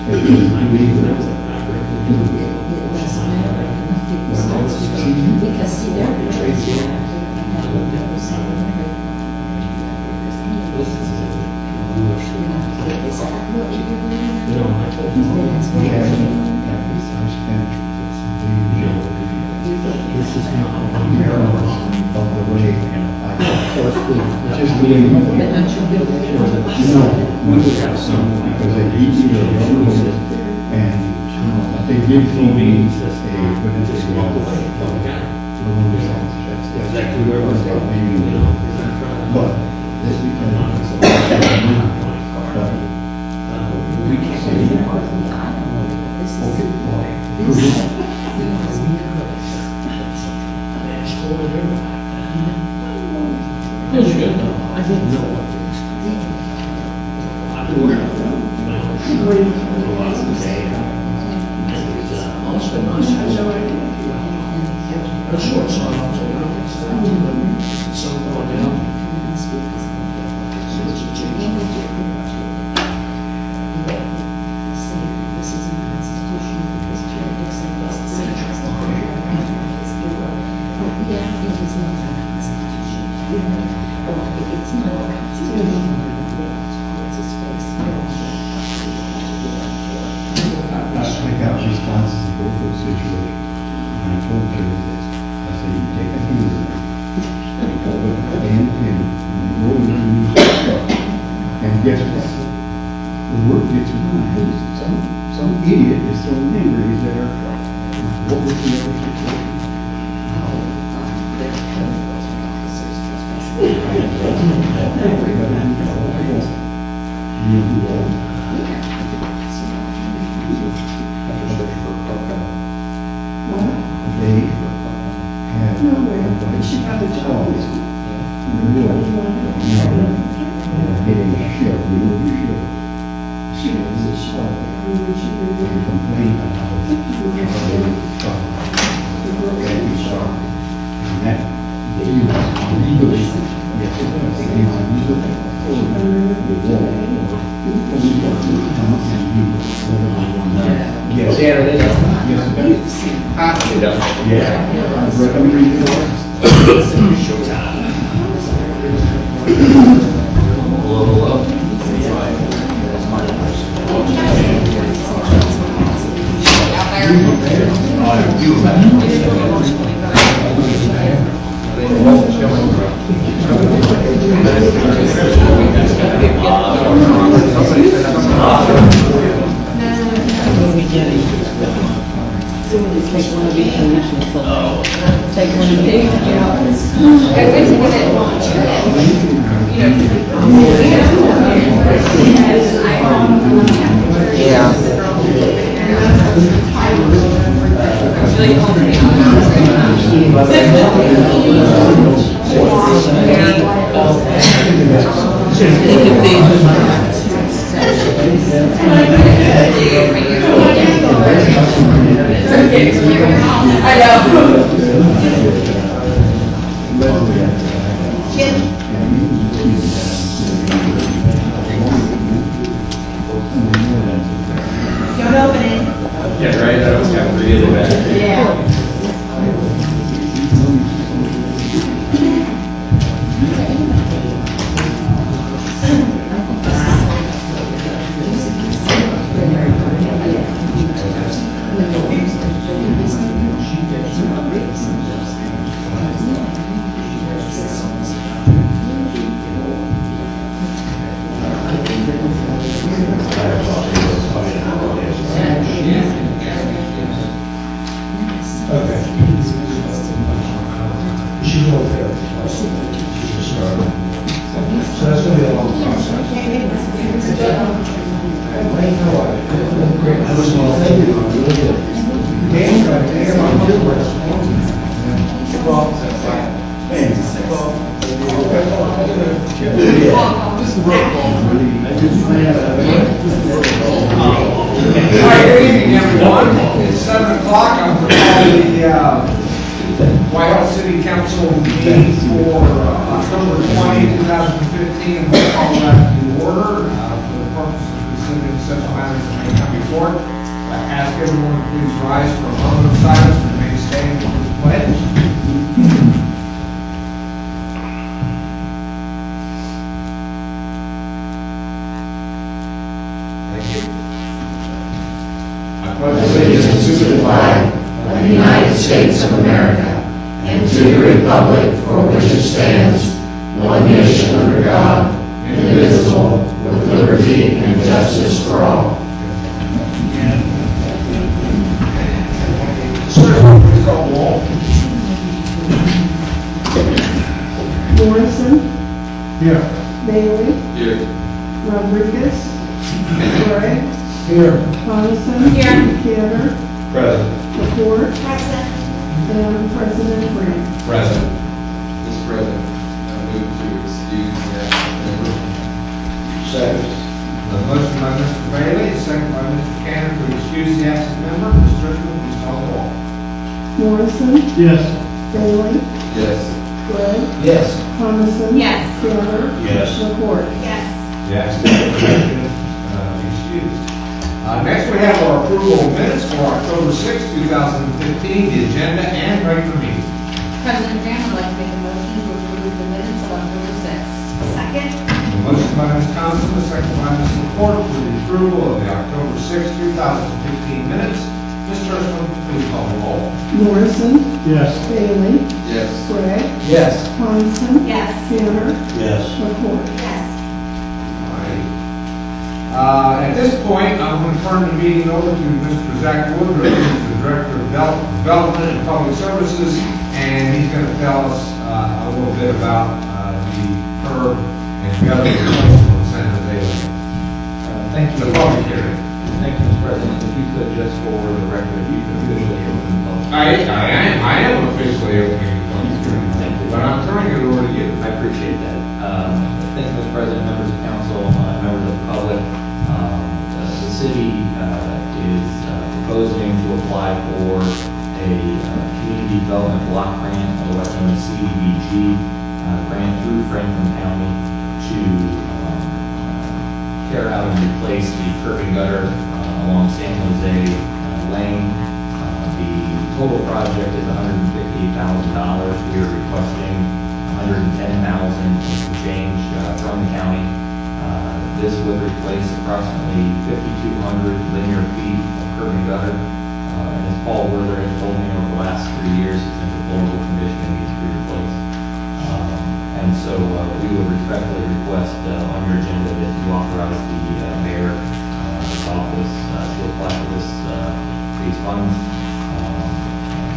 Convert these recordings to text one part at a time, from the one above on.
Because see, they're this is not parallel of the way I just being no, because they each and they give me a exactly where we're but this becomes we can't see Feels good though. I didn't know what to expect. I've been wearing it for a while today. Also nice. A short song also. So going down. So it's a change. This is unconstitutional because jurisdiction is the same as the yeah, it is not unconstitutional. It's not unconstitutional. I got responses in both those situations. And I told Jerry this. I said, you take a finger and hold it and roll it in the truck. And guess what? The word gets around. Hey, some idiot is throwing hamburgers at our truck. What was the other situation? They had she got the job. Getting a shift, we were shift. She was a shop. They complained about how they shop. And that they yes. Yeah. I've read them before. Showtime. Take one of these solutions. Take one of these. Yeah. I know. Don't open it. Yeah, right, that was kind of really bad. Yeah. Okay. She's over there. So that's going to be a long process. I was going to thank you. Dan tried to take him on his list. All right, good evening, everyone. It's 7 o'clock. I'm calling the Whitehall City Council meeting for October 20, 2015. I'm going to call that to order for the purpose of considering such matters as may come report. I ask everyone to please rise for a moment of silence and remain standing for the pledge. Thank you. I pledge allegiance to the flag of the United States of America and to the republic for which it stands, one nation under God, indivisible, with liberty and justice for all. Sir, please call the roll. Morrison, Here. Bailey, Here. Rodriguez, Gray, Here. Coniston. Tanner, Present. McCord. And President Grant. Present. Mr. President, I move to excuse the absent member. Second. A motion by Mr. Bailey, a second by Mr. Cannon to excuse the absent member. Ms. Churchman, please call the roll. Morrison, Yes. Bailey, Yes. Gray, Yes. Coniston. Tanner. Yes. McCord. The absent member excused. Next, we have our approval of minutes for October 6, 2015, the agenda and regular meeting. President Graham would like to make a motion to approve the minutes of October 6th. Second. A motion by Ms. Thompson, a second by Ms. McCord for the approval of the October 6, 2015 minutes. Ms. Churchman, please call the roll. Morrison, Yes. Bailey, Yes. Gray, Yes. Coniston. Yes. Tanner, Yes. McCord. Yes. At this point, I'm going to turn the meeting over to Mr. Zach Woodruff, who's the Director of Development and Public Services, and he's going to tell us a little bit about the curb and the other replacement on San Jose Lane. Thank you. The public hearing. Thank you, Mr. President. If you could, just for the record, if you could officially open the public. I am officially opening the public hearing, but I'm turning it over to you. I appreciate that. Thank you, Mr. President, members of council, members of the public. The city is proposing to apply for a community development block grant, otherwise known as CDBG grant through Franklin County to tear out and replace the curb and gutter along San Jose Lane. The total project is $158,000. We are requesting $110,000 and change from the county. This would replace approximately 5,200 linear feet of curb and gutter. And as Paul Werther has told me over the last 3 years, it's in deplorable condition and needs to be replaced. And so we would respectfully request on your agenda that you authorize the mayor's office to apply for these funds.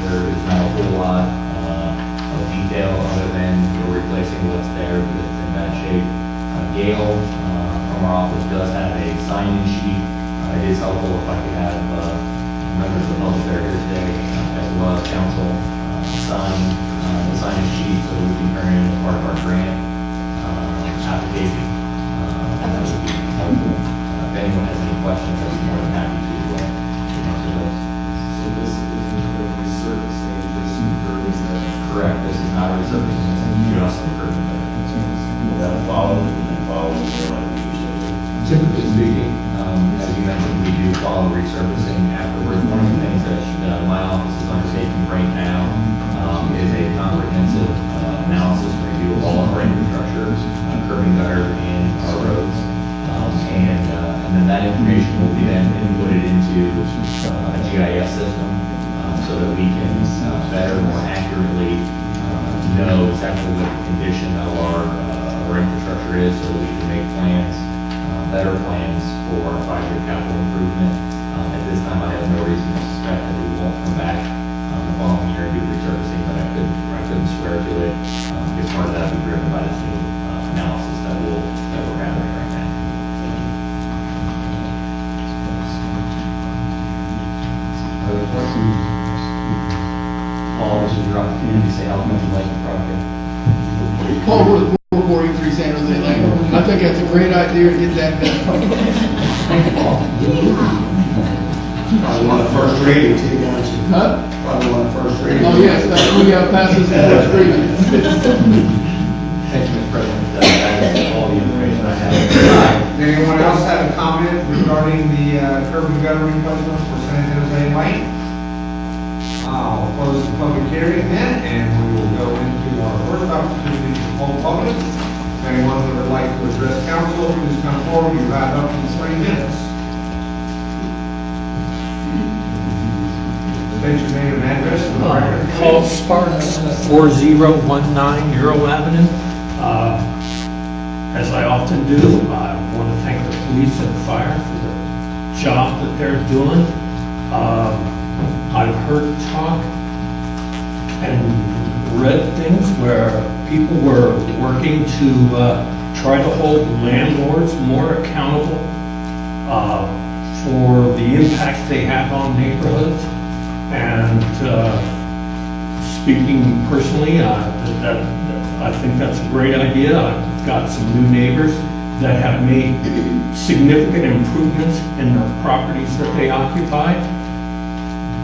There is not a whole lot of detail other than we're replacing what's there, but it's in bad shape. Gail from our office does have a sign-in sheet. It is helpful if I could have members of the public that are here today, as well as council, sign the sign-in sheet so that we can turn it in as part of our grant application. That would be helpful. If anyone has any questions, I'd be more than happy to answer those. So this isn't a resurfacing, this curb is there. Correct. This is not a resurfacing, this is just the curb and gutter. That follows the line we usually do. Typically speaking, as you mentioned, we do follow resurfacing afterwards. One of the things that my office is undertaking right now is a comprehensive analysis and review of all of our infrastructure, curb and gutter, and our roads. And then that information will be then inputted into a GIS system so that we can better, more accurately know exactly what the condition of our infrastructure is, so that we can make plans, better plans for our 5-year capital improvement. At this time, I have no reason to suspect that we won't come back the following year and do resurfacing, but I couldn't swear to it. Because part of that will be driven by this new analysis that we're gathering right now. Other questions? Paul, this is your opportunity to say how much you like the project. Paul, we're 443 San Jose Lane. I think that's a great idea to get that done. Thank you, Paul. Probably one of the first readings, too, don't you? Huh? Probably one of the first readings. Oh, yes, we got passes in first reading. Thank you, Mr. President. That is all the information I have. Does anyone else have a comment regarding the curb and gutter replacement for San Jose Lane? I'll close the public hearing then, and we will go into our first opportunity to poll public. If anyone would like to address council, please come forward. You have up to 3 minutes. State your name and address for the record. Paul Sparks, 4019 Euro Avenue. As I often do, I want to thank the police and fire for the job that they're doing. I've heard talk and read things where people were working to try to hold landlords more accountable for the impact they have on neighborhoods. And speaking personally, I think that's a great idea. I've got some new neighbors that have made significant improvements in the properties that they occupy.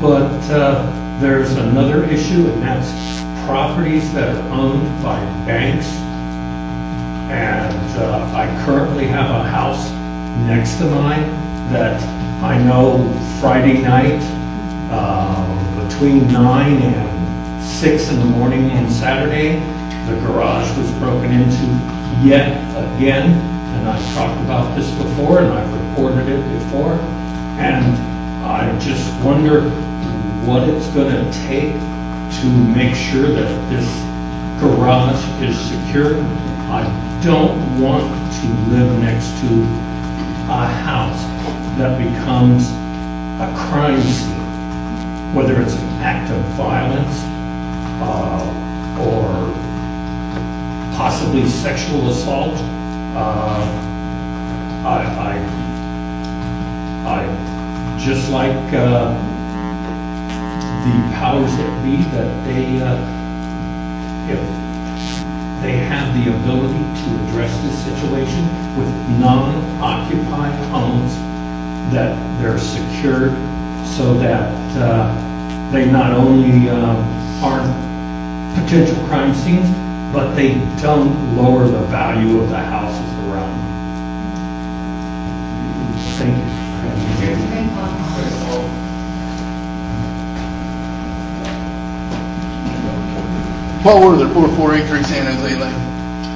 But there's another issue, and that's properties that are owned by banks. And I currently have a house next to mine that I know Friday night, between 9 and 6 in the morning on Saturday, the garage was broken into yet again. And I've talked about this before, and I've reported it before. And I just wonder what it's going to take to make sure that this garage is secure. I don't want to live next to a house that becomes a crime scene, whether it's an act of violence or possibly sexual assault. I just like the powers that be, that they, if they have the ability to address this situation with non-occupied homes, that they're secured so that they not only aren't potential crime scenes, but they don't lower the value of the houses around them. Thank you. Paul Werther, 4483 San Jose Lane.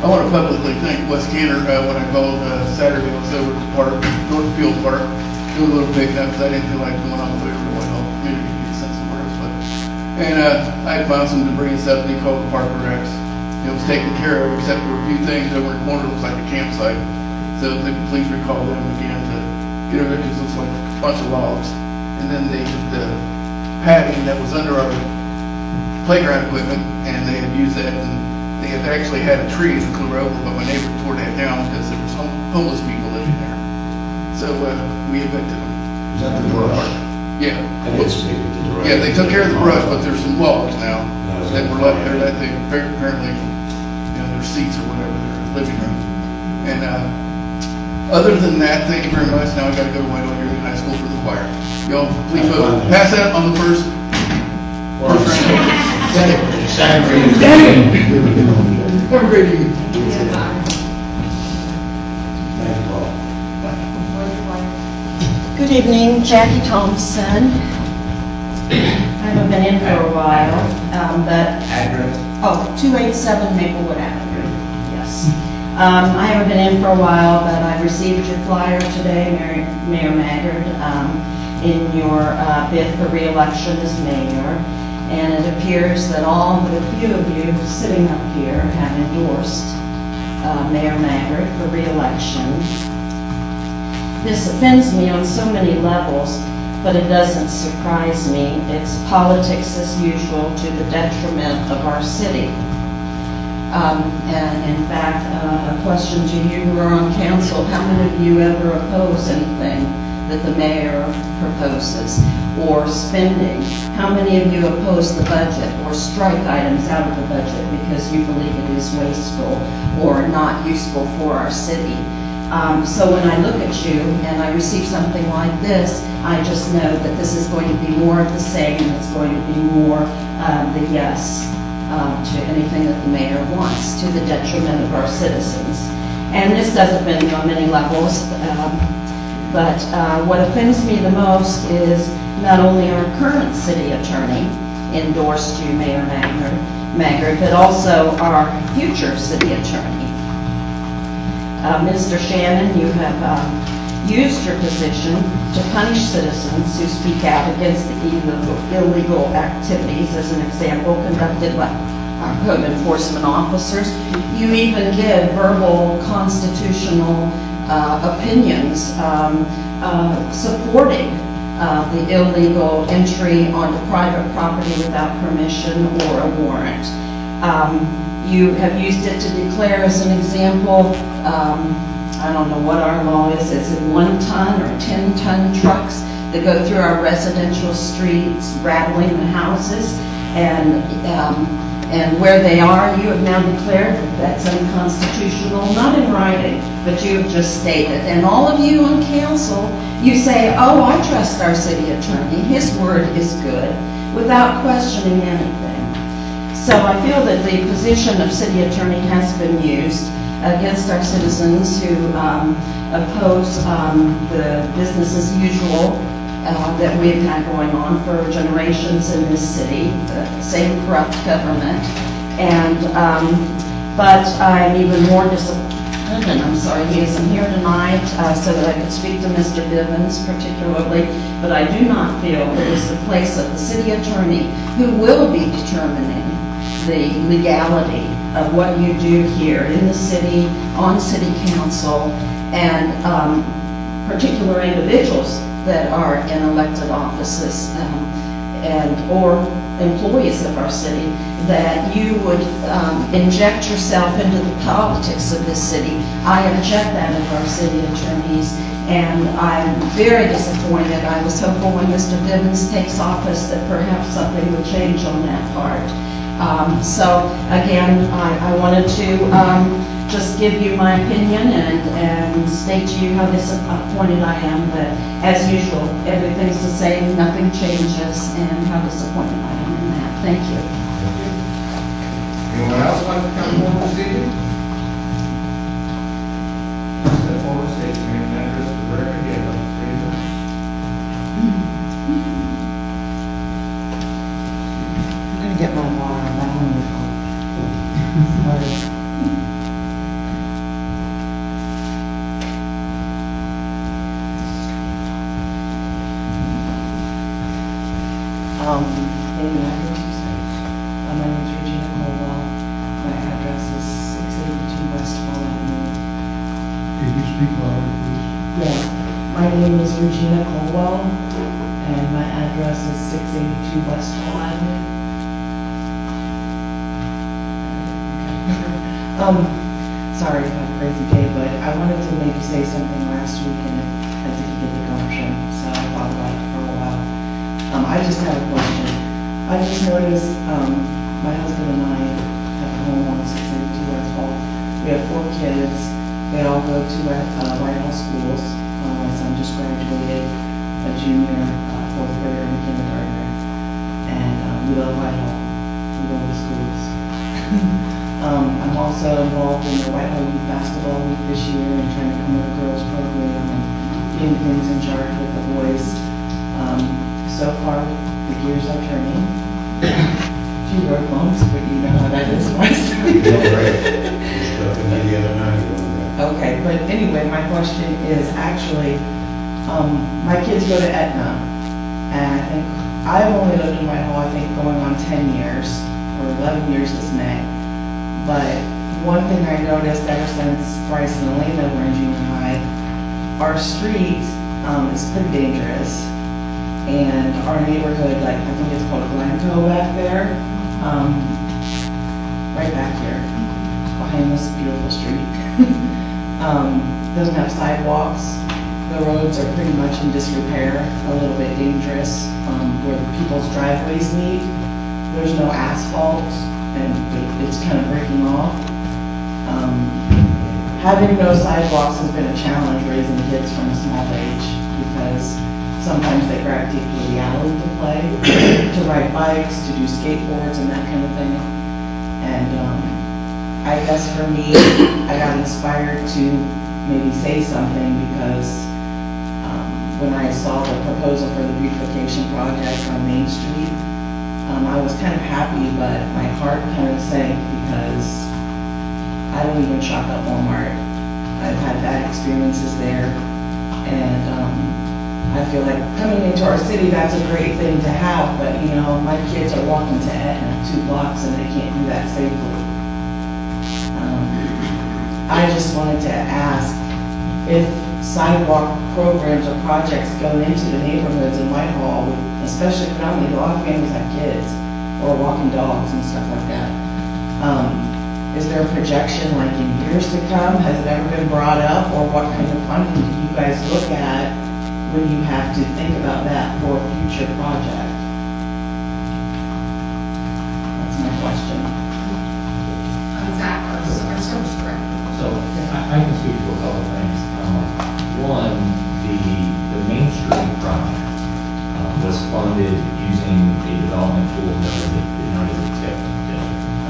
I want to publicly thank Wes Canner. When I called Saturday, I was over at the park, Northfield Park, doing a little pickup because I didn't feel like going all the way over to Whitehall Community to get a sense of where I was put. And I found some debris and stuff, and he called the park directs. It was taken care of, except for a few things over in the corner. It looks like a campsite. So they could please recall them again to get rid of it because it looks like a bunch of logs. And then the padding that was under our playground equipment, and they had used that, and they had actually had a tree that flew over, but my neighbor tore that down because there was homeless people living there. So we evicted them. Is that the brush? Yeah. I didn't speak with the director. Yeah, they took care of the brush, but there's some logs now that were left there that they apparently, their seats or whatever, their living room. And other than that, thank you very much. Now I got to go to Whitehall Union High School for the choir. Y'all, please vote. Pass that on the first round. Second reading. Have a great evening. Thank you, Paul. Good evening, Jackie Thompson. I haven't been in for a while, but... Address? 287 Maplewood Avenue, yes. I haven't been in for a while, but I received your flyer today, Mayor Maggard, in your bid for re-election as mayor. And it appears that all but a few of you sitting up here have endorsed Mayor Maggard for re-election. This offends me on so many levels, but it doesn't surprise me. It's politics as usual to the detriment of our city. And in fact, a question to you who are on council, how many of you ever oppose anything that the mayor proposes, or spending? How many of you oppose the budget or strike items out of the budget because you believe it is wasteful or not useful for our city? So when I look at you and I receive something like this, I just know that this is going to be more of the same. It's going to be more the yes to anything that the mayor wants, to the detriment of our citizens. And this does offend me on many levels. But what offends me the most is not only our current city attorney endorsed you, Mayor Maggard, but also our future city attorney. Mr. Shannon, you have used your position to punish citizens who speak out against the illegal activities, as an example, conducted by our code enforcement officers. You even give verbal constitutional opinions supporting the illegal entry onto private property without permission or a warrant. You have used it to declare, as an example, I don't know what our law is it 1 ton or 10 ton trucks that go through our residential streets, rattling the houses, and where they are, you have now declared that that's unconstitutional, not in writing, but you have just stated. And all of you on council, you say, oh, I trust our city attorney, his word is good, without questioning anything. So I feel that the position of city attorney has been used against our citizens who oppose the business as usual that we've had going on for generations in this city, the same corrupt government. And but I'm even more disappointed, and I'm sorry he isn't here tonight, so that I could speak to Mr. Bivens particularly, but I do not feel it is the place of the city attorney, who will be determining the legality of what you do here in the city, on city council, and particular individuals that are in elected offices or employees of our city, that you would inject yourself into the politics of this city. I object that of our city attorneys, and I'm very disappointed. I was hopeful when Mr. Bivens takes office that perhaps something would change on that part. So again, I wanted to just give you my opinion and state to you how disappointed I am that, as usual, everything's the same, nothing changes, and how disappointed I am in that. Thank you. Anyone else like to come forward this evening? Step forward, state your name and address for the record. You have up to 3 minutes. I'm going to get my water. I'm not on your phone. My name is Regina Colwell. My address is 682 West Hall Avenue. Can you speak louder, please? Yeah. My name is Regina Colwell, and my address is 682 West Hall Avenue. Sorry for a crazy day, but I wanted to maybe say something last week, and I didn't get the gumption, so I thought about it for a while. I just have a question. I just noticed my husband and I have a home on 682 West Hall. We have 4 kids. They all go to Whitehall schools. My son just graduated, a junior, 4th grader, and a kindergartner. And we love Whitehall. We love the schools. I'm also involved in the Whitehall Youth Basketball League this year and trying to promote a girls program and being things in charge with the boys. So far, the gears are turning. 2 road bumps, but you know how that is. Okay, but anyway, my question is actually, my kids go to Etna, and I think I've only lived in Whitehall, I think, going on 10 years, or 11 years this May. But one thing I noticed ever since Bryce and Elena were in junior high, our street is pretty dangerous. And our neighborhood, like, I think it's called Glencoe back there, right back here, behind this beautiful street. Doesn't have sidewalks. The roads are pretty much in disrepair, a little bit dangerous. Where people's driveways meet, there's no asphalt, and it's kind of breaking off. Having no sidewalks has been a challenge raising kids from a small age, because sometimes they gravitate to the alley to play, to ride bikes, to do skateboards and that kind of thing. And I guess for me, I got inspired to maybe say something because when I saw the proposal for the beautification project on Main Street, I was kind of happy, but my heart kind of sank because I don't even shop at Walmart. I've had bad experiences there, and I feel like coming into our city, that's a great thing to have, but you know, my kids are walking to Etna 2 blocks and they can't do that safely. I just wanted to ask if sidewalk programs or projects go into the neighborhoods in Whitehall, especially predominantly, a lot of families have kids or walking dogs and stuff like that. Is there a projection like in years to come? Has it ever been brought up, or what kind of funding do you guys look at when you have to think about that for a future project? That's my question. Zach, our service director. So I can speak to a couple of things. One, the Main Street project was funded using a development tool known as a TIP.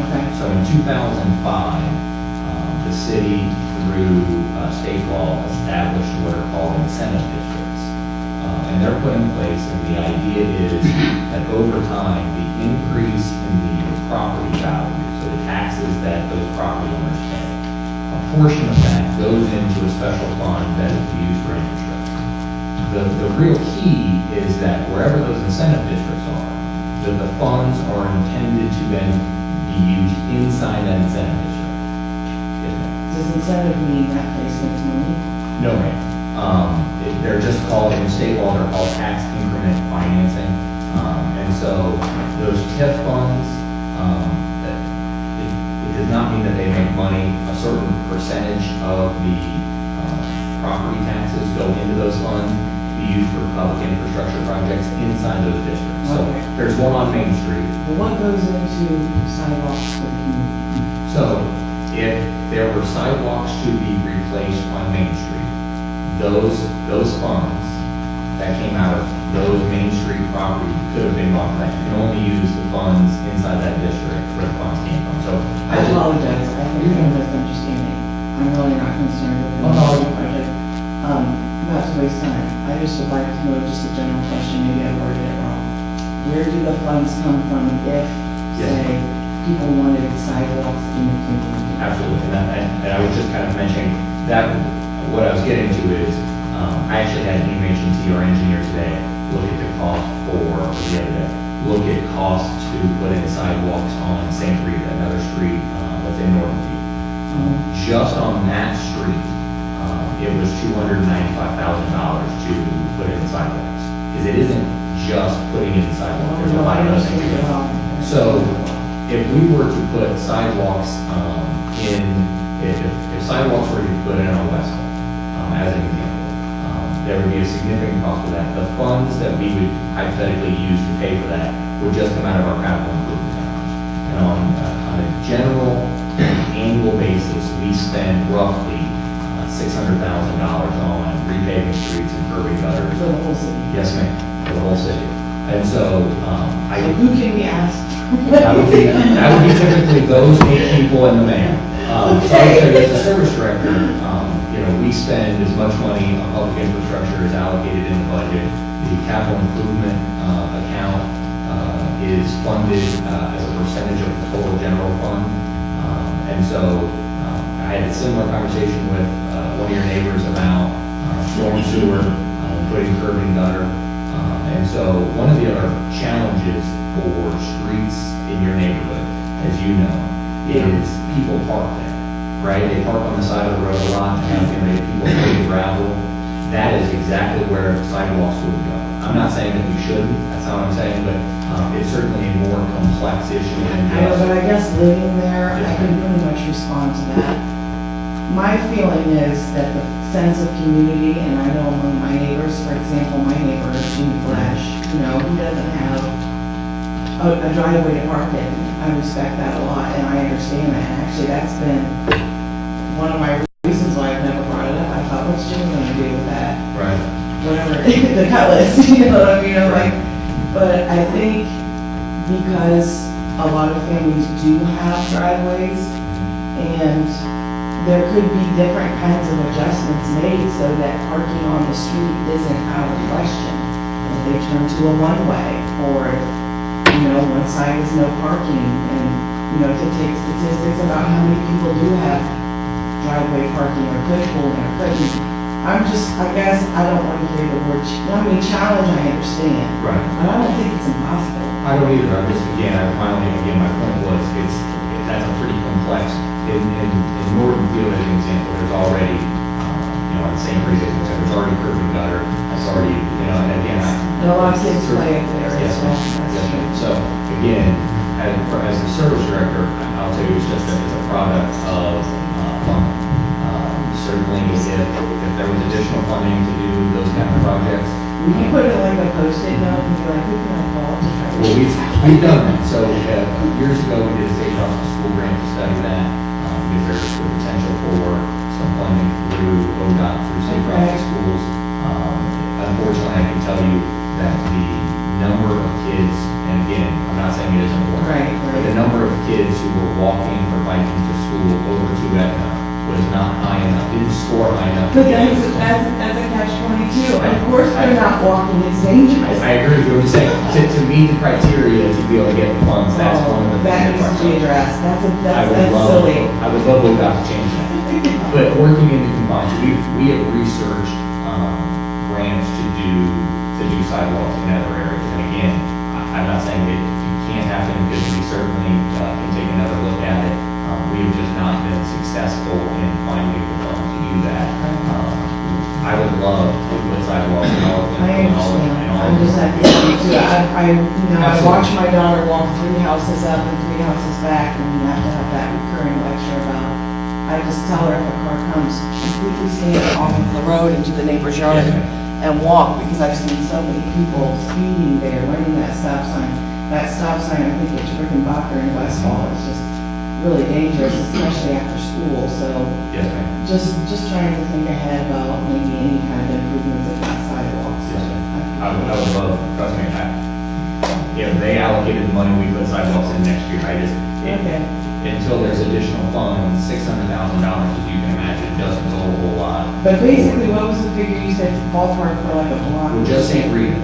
Okay. So in 2005, the city, through state law, established what are called incentive districts. And they're put in place, and the idea is that over time, the increase in the property value, so the taxes that those property owners pay, a portion of that goes into a special fund that is used for infrastructure. The real key is that wherever those incentive districts are, that the funds are intended to then be used inside that incentive district. Yes, ma'am. Does incentive mean that place makes money? No, ma'am. They're just called, in state law, they're called tax increment financing. And so those TIF funds, it does not mean that they make money. A certain percentage of the property taxes go into those funds to be used for public infrastructure projects inside those districts. So Okay. there's one on Main Street. Well, what goes into sidewalks for the community? So if there were sidewalks to be replaced on Main Street, those funds that came out of those Main Street property could have been gone for that. You can only use the funds inside that district where the funds came from. So I apologize, I think I'm misunderstanding. I'm really not concerned with the Oh, no. project. Not to waste time, I just would like to know just a general question, maybe I worded it wrong. Where do the funds come from if, Yes. say, people wanted sidewalks in the community? absolutely, and I was just kind of mentioning that. What I was getting to is, I actually had an HMT, our engineer today, look at the cost the other day, look at cost to put in sidewalks on St. Rita, another street that's in Northview. Just on that street, it was $295,000 to put in sidewalks. Because it isn't just putting in sidewalks, there's a lot of other things to it. So if we were to put sidewalks if sidewalks were to be put in on Westville, as an example, there would be a significant cost for that. The funds that we would hypothetically use to pay for that would just come out of our capital improvement fund. And on a general annual basis, we spend roughly $600,000 on repaving streets and curbing gutters. For the whole city? Yes, ma'am, for the whole city. And so, So who can we ask? that would be typically those 8 people and the mayor. So I would say as a service director, we spend as much money on public infrastructure as allocated in the budget. The capital improvement account is funded as a percentage of the total general fund. And so I had a similar conversation with one of your neighbors about storm sewer, putting curb and gutter. And so one of the other challenges for streets in your neighborhood, as you know, is people park there, right? They park on the side of the road a lot, and people pay gravel. That is exactly where sidewalks would go. I'm not saying that we shouldn't, that's not what I'm saying, but it's certainly a more complex issue than I know, just. but I guess living there, I Yes, can ma'am. pretty much respond to that. My feeling is that the sense of community, and I know among my neighbors, for example, my neighbor, Jimmy Flash, he doesn't have a driveway to park in. I respect that a lot, and I understand that. And actually, that's been one of my reasons why I've never brought it up. I thought, what's Jimmy going to do with that? Right. Whatever, the cutlass, you know what I mean? I'm like, but I think because a lot of families do have driveways, And there could be different kinds of adjustments made so that parking on the street isn't out of question. If they turn to a one-way, or if, one side is no parking, and, to take statistics about how many people do have driveway parking or could pull in or couldn't. I guess I don't want to hear the word, challenge, I understand. Right. But I don't think it's impossible. I don't either. I'm just, my point was, that's a pretty complex, in Norton Field as an example, there's already, on St. Rita's, there's already curb and gutter, it's already, and again, And a lot of kids play up there as Yes, well. ma'am. Yes, ma'am. So, again, as the service director, I'll tell you, it's just as a product of funding. Certainly, if there was additional funding to do those kind of projects. We can put it like a Post-it note and be like, who can I call to try to? Well, we've done that. So, years ago, we did a state across the school grant to study that. Because there's the potential for some funding through ODOT, through state across the schools. Unfortunately, I can tell you that the number of kids, and again, I'm not saying it isn't important, but the number of kids who were walking or biking to school over to Etna was not high enough, didn't score high enough. But that's a catch-22. Of course they're not walking, it's dangerous. I agree with you. I'm saying, to meet the criteria to be able to get the funds, that's one of the things. That needs to be addressed. That's that's silly. I would love to change that. But working in the combined, we have researched grants to do sidewalks in other areas. And again, I'm not saying that it can't happen, because we certainly can take another look at it. We have just not been successful in finding the funds to do that. I would love to put sidewalks in all of them. I understand. I'm just happy too. I watch my daughter walk 3 houses up and 3 houses back, and we have to have that recurring lecture about, I just tell her if a car comes, completely stand off of the road into the neighbor's yard and walk, because I've seen so many people speeding there, running that stop sign. That stop sign, I think it's Rickenbacker in Westfall, is just really dangerous, especially after school. So yes, ma'am. Just trying to think ahead about maybe any kind of improvements of that sidewalks. Yes, ma'am. I would love, trust me, they allocated the money, we put sidewalks in next year. Until there's additional funds, $600,000, as you can imagine, doesn't go a whole lot. But basically, what was the figure you said ballpark for like a block? Well, just St. Rita,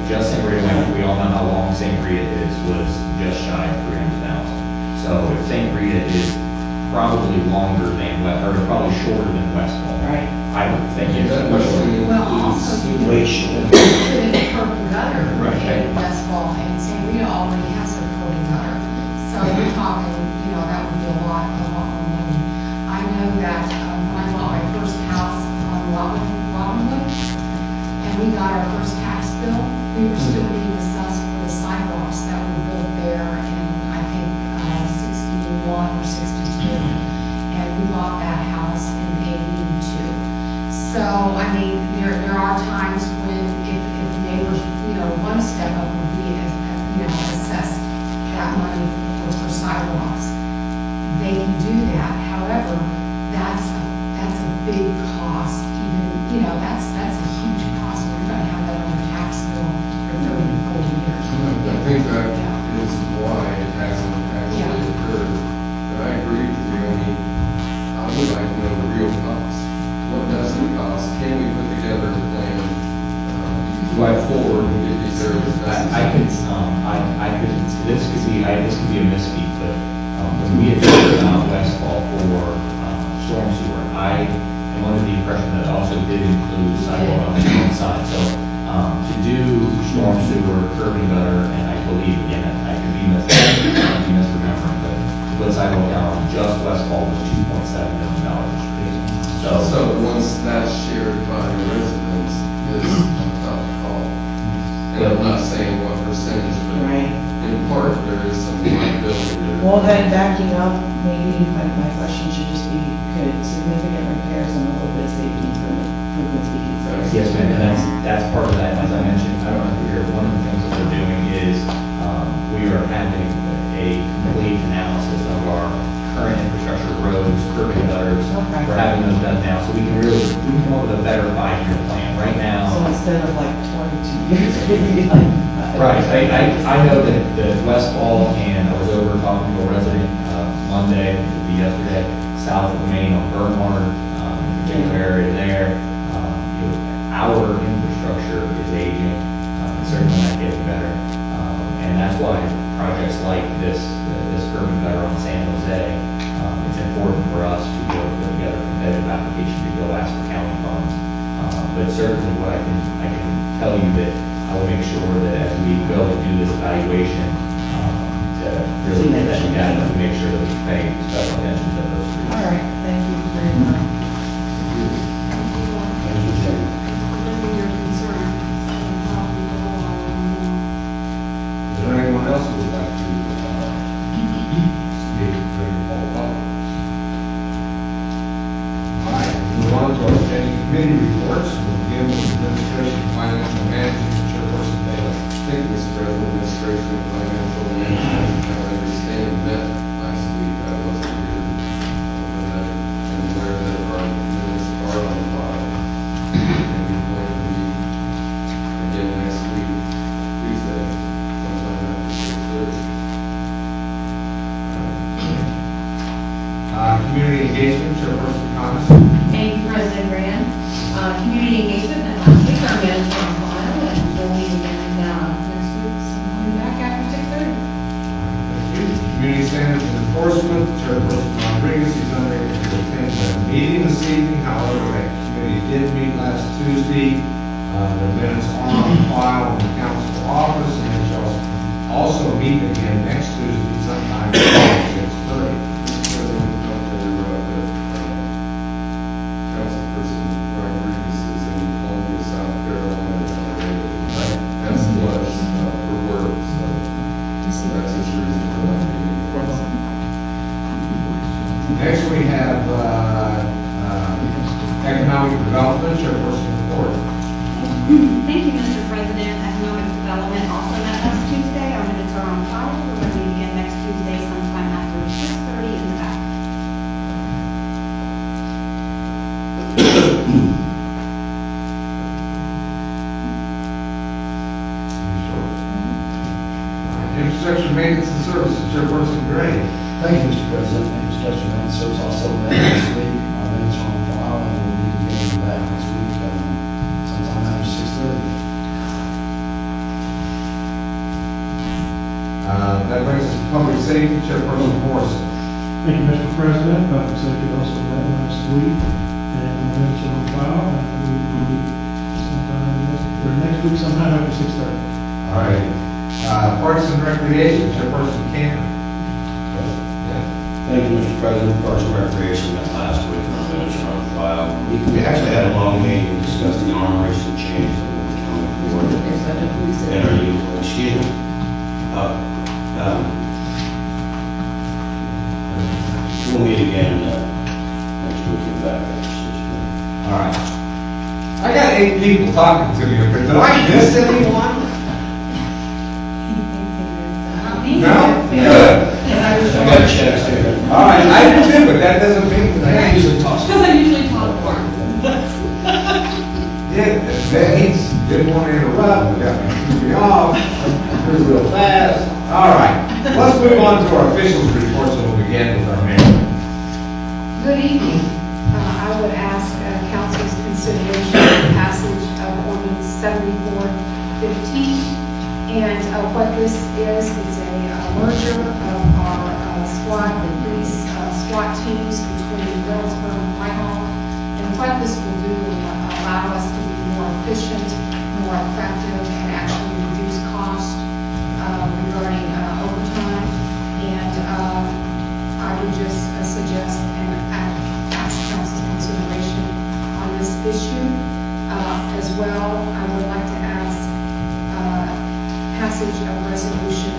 we all know how long St. Rita is, was just shy of 300,000. So if St. Rita is probably longer than or probably shorter than Westfall. Right. I would think it's Well, also, the curb and gutter Right. in Westfall, and St. Rita already has a curb and gutter. So we're talking, that would be a lot more money. I know that when I bought my first house on Robinwood, and we got our first tax bill, we were still being assessed for the sidewalks that were built there in, I think, 61 or 62. And we bought that house in 82. So, there are times when if neighbors, want to step up and be, assess that money for sidewalks, they can do that. However, that's a big cost. Even, that's a huge cost. We're going to have that on the tax bill for 30 to 40 years. I think that is why it hasn't actually occurred. But I agree with you. I would like to know the real cost. What does it cost? Can we put together a plan going forward and get these areas done? This could be a misspeak, but when we had talked about Westfall for storm sewer, I am under the impression that it also did include sidewalk on the one side. So to do storm sewer, curb and gutter, and I believe, again, I could be misremembering, but to put sidewalk down on just Westfall was $2.7 million. So once that's shared by residents, is a tough call. And I'm not saying what percentage, but in part there is some liability there. Well, then backing up, maybe my question should just be, could significant repairs and a little bit of safety improvements be considered? Yes, ma'am, and that's part of that. As I mentioned, I don't know if you hear, one of the things that we're doing is we are having a complete analysis of our current infrastructure, roads, curb and gutters. We're having those done now, so we can come up with a better 5-year plan. Right now. So instead of like 22 years, maybe like. Right. I know that Westfall, and I was over talking to a resident Monday, yesterday, south of the main on Bernhard, in the particular area there. Our infrastructure is aging, certainly not getting better. And that's why projects like this curb and gutter on San Jose, it's important for us to be able to put together a competitive application to go ask for county funds. But certainly what I can tell you that I will make sure that as we go and do this evaluation, to really get that data, to make sure that we pay special attention to those three. All right, thank you very much. Your concern. Is there anyone else who would like to speak during the whole public? All right, move on to our standing committee reports. We'll begin with administration, financial management, chairperson Bailey. Thank you, Mr. President. Administration and Financial Management, I understand, met last week. I wasn't here. But I'm aware that our minutes are on file. And we're going to be again next week, Tuesday, sometime after 6:30. Community engagement, chairperson Thomas. Thank you, President Graham. Community engagement, met last week, our minutes are on file, and we'll meet again next week, sometime back after 6:30. Thank you. Community standards and enforcement, chairperson Rodriguez is unable to attend the meeting this evening. However, that committee did meet last Tuesday. The minutes are on file in the council office, and it shall also meet again next Tuesday sometime at 6:30. Councilperson Rodriguez is in Columbia, South Carolina. That's was for work, so that's his reason for not being here. Next, we have economic development, chairperson report. Thank you, Mr. President. Economic Development also met last Tuesday. Our minutes are on file. We're going to meet again next Tuesday sometime after 6:30 in the back. Infrastructure maintenance and services, chairperson Gray. Thank you, Mr. President. Infrastructure Maintenance Service also met this week. Our minutes are on file, and we'll meet again back next week, sometime after 6:30. That brings us to public safety, chairperson Morrison. Thank you, Mr. President. Public safety also met last week, and our minutes are on file, and we will meet next week sometime after 6:30. All right. Parks and Recreation, chairperson Cannon. Thank you, Mr. President. Parks and Recreation met last week, and our minutes are on file. We actually had a long meeting discussing the arm racing change that will be coming forward. And our youth, excuse me. We'll meet again next week in back at 6:30. All right. I got 8 people talking to me, but did I miss anyone? No? Good. I got checks here. All right, I do too, but that doesn't mean that I usually talk. Because I usually talk more. Yeah, that means didn't want to interrupt, we got me off, through real fast. All right, let's move on to our officials' reports, and we'll begin with our mayor. Good evening. I would ask council's consideration of the passage of ordinance 7415. And what this is a merger of our SWAT and police SWAT teams between Reynoldsburg and Whitehall. And what this will do will allow us to be more efficient, more effective, and actually reduce cost regarding overtime. And I would just suggest and ask council's consideration on this issue. As well, I would like to ask passage of resolution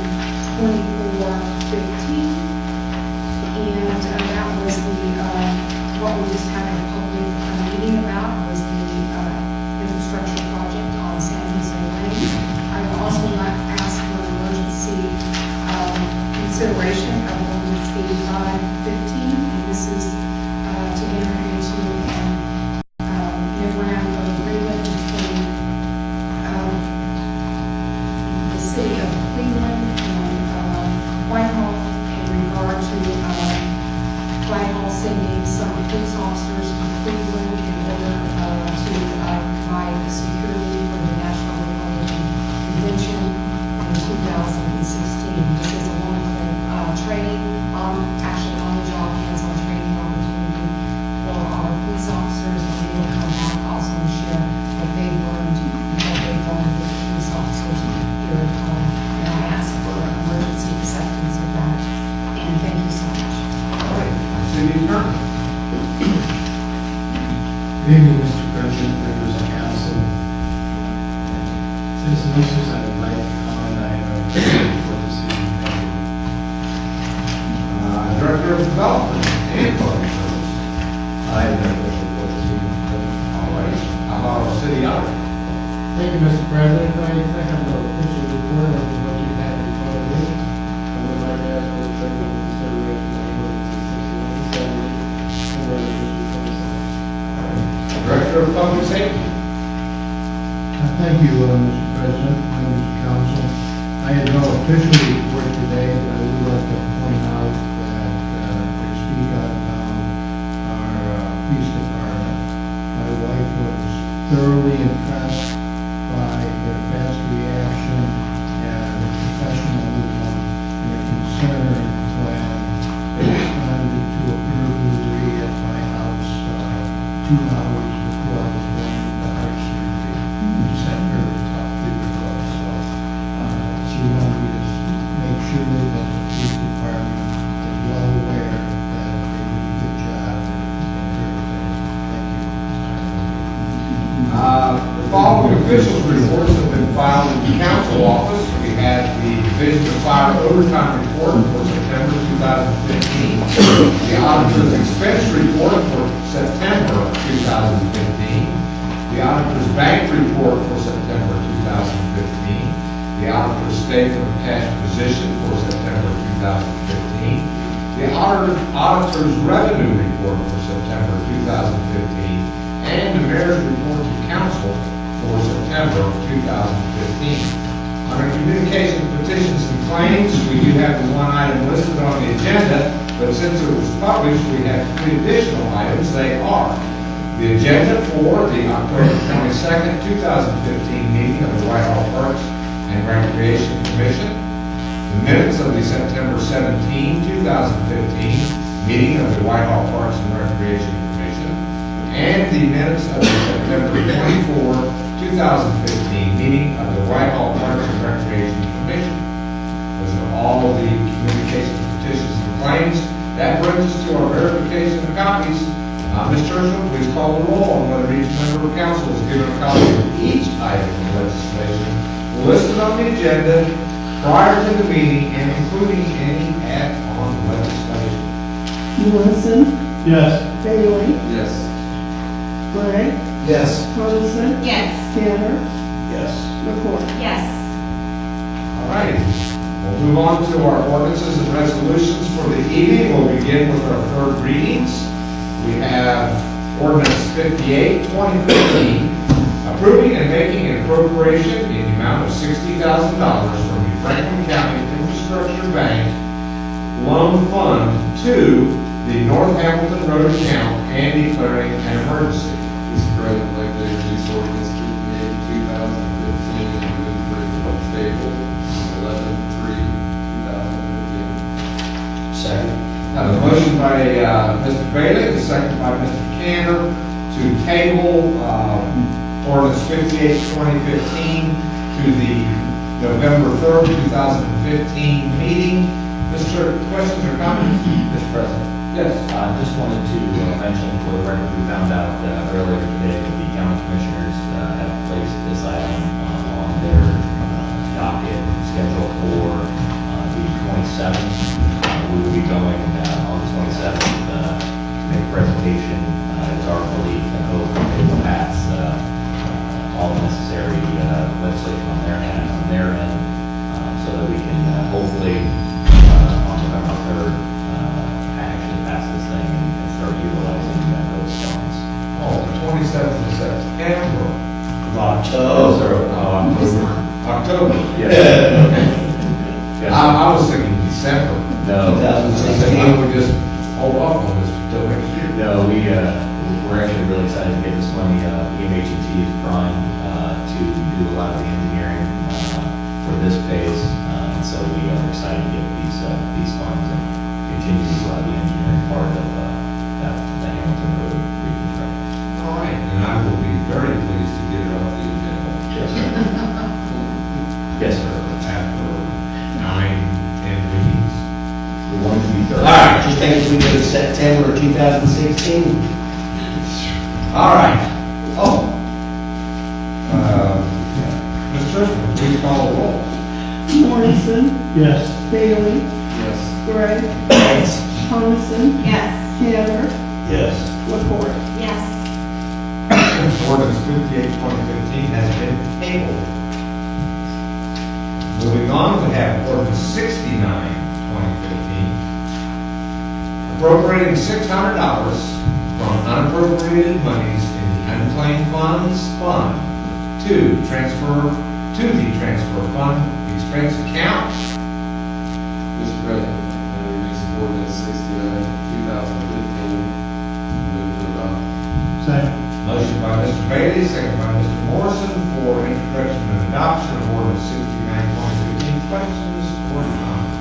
2415, and that was what we just had a public meeting about was the infrastructure project on San Jose Lane. I would also like to ask for an emergency consideration of ordinance 8515, and this is to enter into a memorandum of agreement between the city of Cleveland and Whitehall in regard to Whitehall sending some police officers to Cleveland in order to provide security for the National Republican Convention in 2016. This is a wonderful training, actually on-the-job, hands-on training opportunity for our police officers, and they will come back also and share what they've learned with police officers here at home. And I ask for emergency acceptance of that, and thank you so much. All right, City Attorney. Good evening, Mr. President, members of council. Citizen issues, I would like to comment. I have a report this evening. Thank you. Director of Development and Public Service. I have no official report this evening. All right, how about our city auditor? Thank you, Mr. President. I have no official report on what you have in front of me. I would like to ask for the favorable consideration of emergency 6170 and resolution 27. Director of Public Safety. Thank you, Mr. President, members of council. I have no official report today, but I would like to point out that to speak on our police department. My wife was thoroughly impressed by their fast reaction and their professionalism and their concern when they responded to a burglary at my house 2 hours before I was going to heart surgery. We just had very tough people to us. So she wanted me to make sure that the police department is well aware that they did a good job and everything. Thank you. The following officials' reports have been filed in the council office. We had the Division of Fire overtime report for September 2015, the auditor's expense report for September 2015, the auditor's bank report for September 2015, the auditor's statement of cash position for September 2015, the auditor's revenue report for September 2015, and the mayor's report to council for September 2015. Under communications, petitions, and claims, we do have the one item listed on the agenda, but since it was published, we have 3 additional items. They are the agenda for the October 22nd, 2015 meeting of the Whitehall Parks and Recreation Commission, the minutes of the September 17, 2015 meeting of the Whitehall Parks and Recreation Commission, and the minutes of the September 24, 2015 meeting of the Whitehall Parks and Recreation Commission. Those are all of the communications, petitions, and claims. That brings us to our verification of copies. Ms. Churchill, please call the roll on whether each member of council is given a copy of each item of legislation listed on the agenda prior to the meeting and including any add-on legislation. Wilson, Yes. Bailey, Yes. Gray, Yes. Coniston, Yes. Tanner, Yes. McCoy. Yes. All righty. We'll move on to our ordinances and resolutions for the evening. We'll begin with our third readings. We have ordinance 58, 2015, approving and making an appropriation in the amount of $60,000 from the Franklin County Infrastructure Bank Loan Fund to the North Hamilton Road account and declaring an emergency. Mr. President, I'd like to introduce ordinance 58, 2015, and move for its table 11/3/2015. Second. Now, the motion by Mr. Bailey, the second by Mr. Cantor to table ordinance 58, 2015 to the November 3rd, 2015 meeting. Mr. Questions or comments? Mr. President. Yes. Just wanted to mention for the record, we found out earlier today that the county commissioners have placed this item on their docket schedule for the 27th. We will be going on the 27th to make a presentation. It's our belief and hope that they will pass all necessary legislation on their end so that we can hopefully on November 3rd actually pass this thing and start utilizing those funds. Oh, the 27th of September. October. October. Yes. Yes. I was thinking December. No. 2016. I would just hold off on this until next year? No, we're actually really excited to get this money. EMH&T is primed to do a lot of the engineering for this phase, and so we are excited to get these funds and continue the engineering part of that Hamilton Road reconstruction. All right, and I will be very pleased to get it off the agenda. Yes, sir. Yes, sir. After 9-10 meetings. We want to be thorough. All right, just think as we go to September 2016. All right. Oh. Ms. Churchman, please call the roll. Morrison, Yes. Bailey, Yes. Gray, Yes. Coniston, Yes. Tanner, Yes. Lepore. Yes. Ordinance 58, 2015 has been tabled. Moving on, we have ordinance 69, 2015. Appropriating $600 from unappropriated monies in the unclaimed funds fund to the transfer fund expense account. Mr. President, I introduce ordinance 69, 2015, move to adopt. Second. Motion by Mr. Bailey, second by Mr. Morrison for introduction and adoption of ordinance 69, 2015. Questions or comments?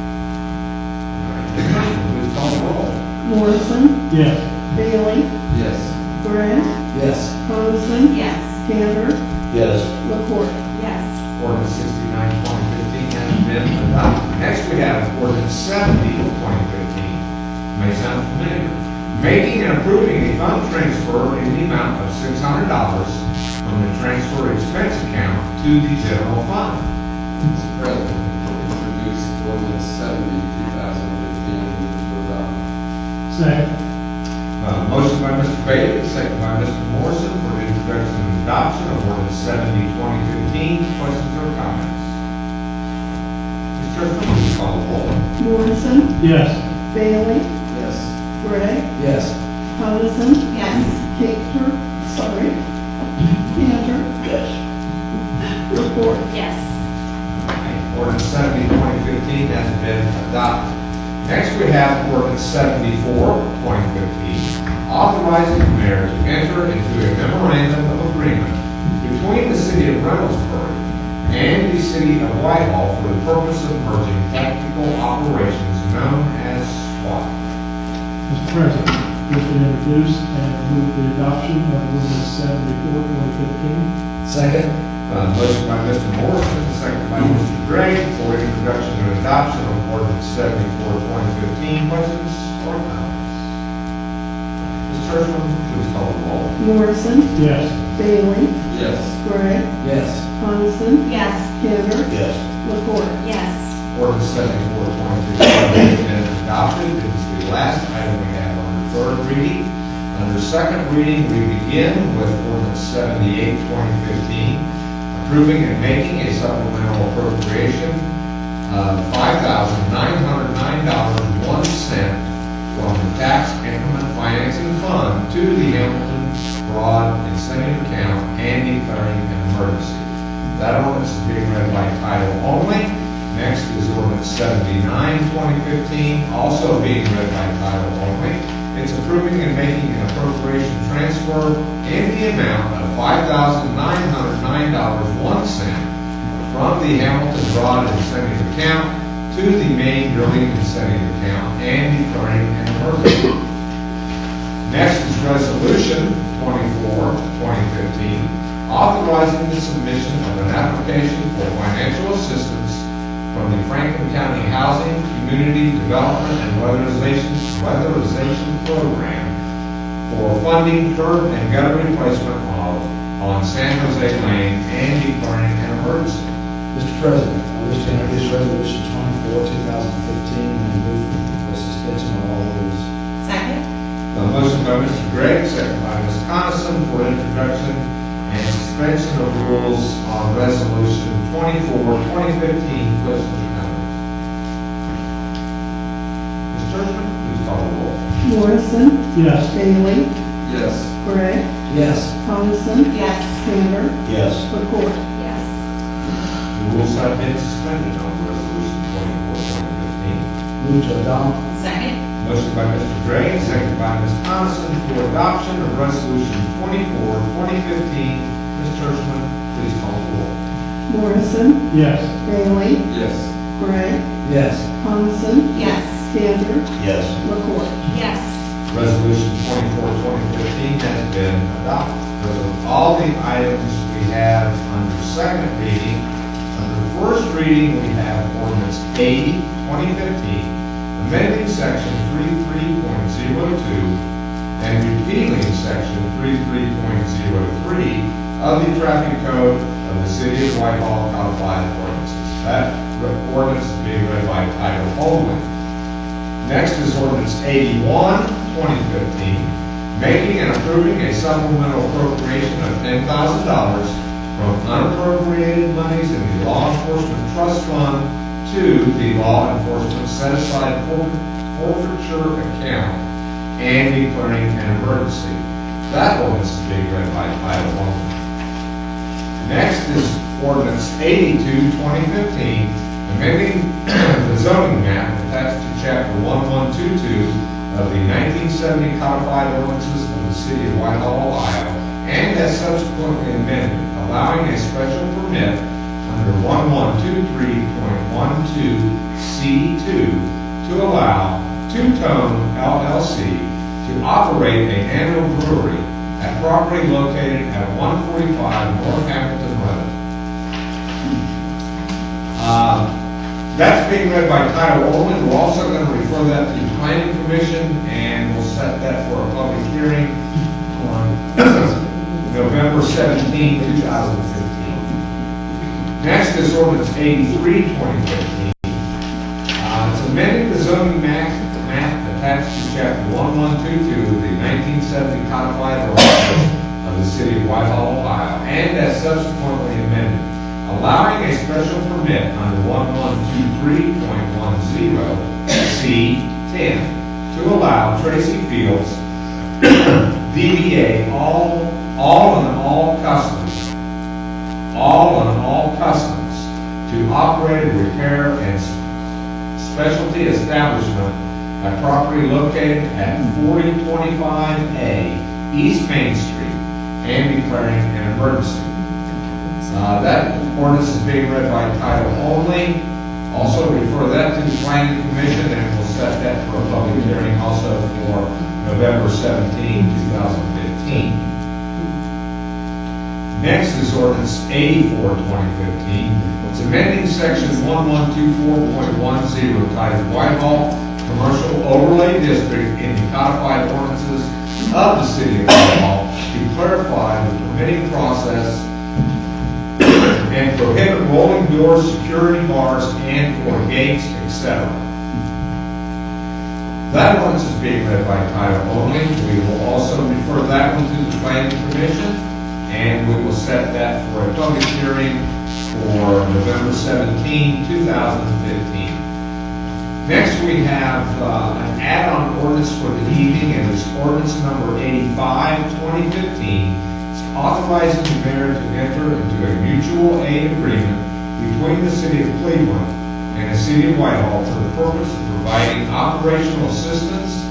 All right, Ms. Churchman, please call the roll. Morrison, Yes. Bailey, Yes. Gray, Yes. Coniston, Yes. Tanner, Yes. Lepore. Yes. Ordinance 69, 2015 has been adopted. Next, we have ordinance 70, 2015. May sound familiar. Making and approving a fund transfer in the amount of $600 from the transfer expense account to the general fund. Mr. President, introduce ordinance 70, 2015, move to adopt. Second. Motion by Mr. Bailey, second by Mr. Morrison for introduction and adoption of ordinance 70, 2015. Questions or comments? Ms. Churchman, please call the roll. Morrison, Yes. Bailey, Yes. Gray, Yes. Coniston, Yes. Tanner, Yes. Lepore. Yes. Ordinance 70, 2015 has been adopted. Next, we have ordinance 74, 2015, authorizing the mayor to enter into a memorandum of agreement between the city of Reynoldsburg and the city of Whitehall for the purpose of merging tactical operations known as SWAT. Mr. President, wish to introduce and move the adoption of ordinance 74, 2015. Second. Motion by Mr. Morrison, second by Mr. Gray for introduction and adoption of ordinance 74, 2015. Questions or comments? Ms. Churchman, please call the roll. Morrison, Yes. Bailey, Yes. Gray, Yes. Coniston, Yes. Tanner, Yes. Lepore. Yes. Ordinance 74, 2015 has been adopted. It is the last item we have under third reading. Under second reading, we begin with ordinance 78, 2015, approving and making a supplemental appropriation of $5,909.01 from the tax increment financing fund to the Hamilton Broad Incentive Account and declaring an emergency. That ordinance is being read by title only. Next is ordinance 79, 2015, also being read by title only. It's approving and making an appropriation transfer in the amount of $5,909.01 from the Hamilton Broad Incentive Account to the main building incentive account and declaring an emergency. Next is resolution 24, 2015, authorizing the submission of an application for financial assistance from the Franklin County Housing, Community Development, and Weatherization Program for funding curb and gutter replacement on San Jose Lane and declaring an emergency. Mr. President, I wish to introduce resolution 24, 2015, and move for suspension of all rules. Second. A motion by Mr. Gregg, second by Ms. Coniston for introduction and suspension of rules on resolution 24, 2015. Questions or comments? Ms. Churchman, please call the roll. Morrison, Yes. Bailey, Yes. Gray, Yes. Coniston, Yes. Tanner, Yes. Lepore. Yes. The rules have been suspended on resolution 24, 2015. Move to adopt. Second. Motion by Mr. Gray, second by Ms. Coniston for adoption of Resolution 24, 2015. Ms. Churchman, please call the roll. Morrison, Yes. Bailey, Yes. Gray, Yes. Coniston, Yes. Tanner, Yes. McCourt. Yes. Resolution 24, 2015 has been adopted. Those are all the items we have under second reading. Under first reading, we have ordinance 80, 2015, amending section 33.02 and repealing section 33.03 of the traffic code of the city of Whitehall codified ordinances. That ordinance is being read by title only. Next is ordinance 81, 2015, making and approving a supplemental appropriation of $10,000 from unappropriated monies in the Law Enforcement Trust Fund to the Law Enforcement Set-Aside Forfeiture Account and declaring an emergency. That ordinance is being read by title only. Next is ordinance 82, 2015, amending the zoning map attached to chapter 1122 of the 1970 codified ordinances of the city of Whitehall, Ohio, and as subsequently amended, allowing a special permit under 1123.12C2 to allow Two Tone LLC to operate an annual brewery at property located at 145 North Hamilton Road. That's being read by title only. We're also going to refer that to the Planning Commission, and we'll set that for a public hearing on November 17, 2015. Next is ordinance 83, 2015. It's amending the zoning map attached to chapter 1122 of the 1970 codified ordinances of the city of Whitehall, Ohio, and as subsequently amended, allowing a special permit under 1123.10C10 to allow Tracy Fields, DBA, all and all customs to operate a repair and specialty establishment at property located at 4025A East Main Street and declaring an emergency. That ordinance is being read by title only. Also refer that to the Planning Commission, and we'll set that for a public hearing also for November 17, 2015. Next is ordinance 84, 2015. It's amending section 1124.10 titled Whitehall Commercial Overlay District in the codified ordinances of the city of Whitehall to clarify the permitting process and prohibit rolling doors, security bars, and or gates, etc. That ordinance is being read by title only. We will also refer that one to the Planning Commission, and we will set that for a public hearing for November 17, 2015. Next, we have an add-on ordinance for the evening, and it's ordinance number 85, 2015. It's authorizing the mayor to enter into a mutual aid agreement between the city of Cleveland and the city of Whitehall for the purpose of providing operational assistance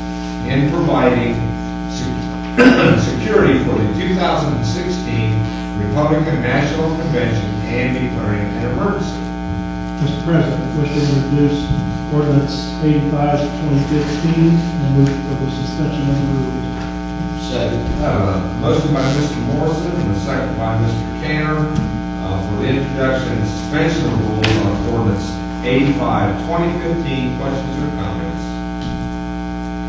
in providing security for the 2016 Republican National Convention and declaring an emergency. Mr. President, I wish to introduce ordinance 85, 2015, and move for the suspension of the rules. Second. Motion by Mr. Morrison and a second by Mr. Cantor for the introduction and suspension of rules on ordinance 85, 2015. Questions or comments?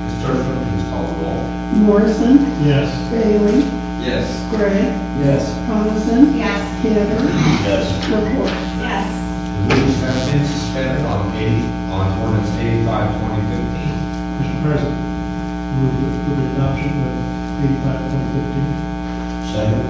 Ms. Churchman, please call the roll. Morrison, Yes. Bailey, Yes. Gray, Yes. Coniston, Yes. Tanner, Yes. McCourt. Yes. The rules have been suspended on ordinance 85, 2015. Mr. President, move for the adoption of 85, 2015. Second.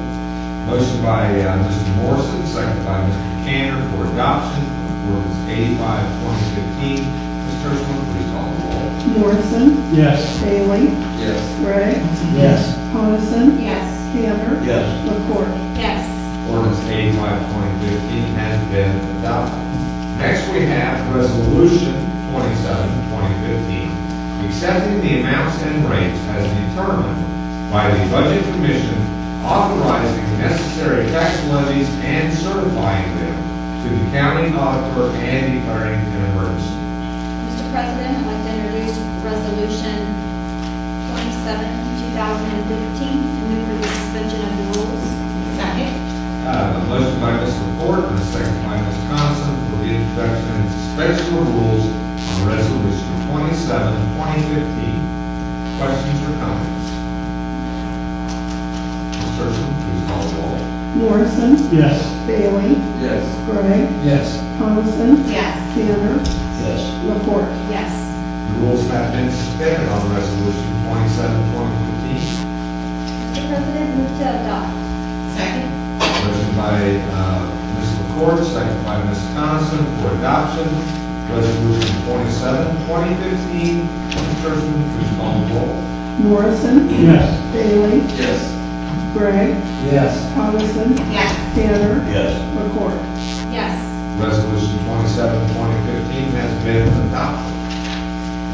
Motion by Mr. Morrison, second by Mr. Cantor for adoption of ordinance 85, 2015. Ms. Churchman, please call the roll. Morrison, Yes. Bailey, Yes. Gray, Yes. Coniston, Yes. Tanner, Yes. McCourt. Yes. Ordinance 85, 2015 has been adopted. Next, we have Resolution 27, accepting the amounts and rates as determined by the Budget Commission, authorizing necessary tax levies and certifying them to the county auditor and declaring an emergency. Mr. President, I'd like to introduce Resolution 27, 2015, and move for the suspension of the rules. Second. A motion by Ms. LaPorte and a second by Ms. Coniston for the introduction and suspension of rules on Resolution 27, 2015. Questions or comments? Ms. Churchman, please call the roll. Morrison, Yes. Bailey, Yes. Gray, Yes. Coniston, Yes. Tanner, Yes. Laporte. Yes. The rules have been suspended on Resolution 27, 2015. Mr. President, move to adopt. Second. Motion by Ms. LaCourt, second by Ms. Coniston for adoption. Resolution 27, 2015. Ms. Churchman, please call the roll. Morrison, Yes. Bailey, Yes. Gray, Yes. Coniston, Yes. Tanner, Yes. Laporte. Yes. Resolution 27, 2015 has been adopted.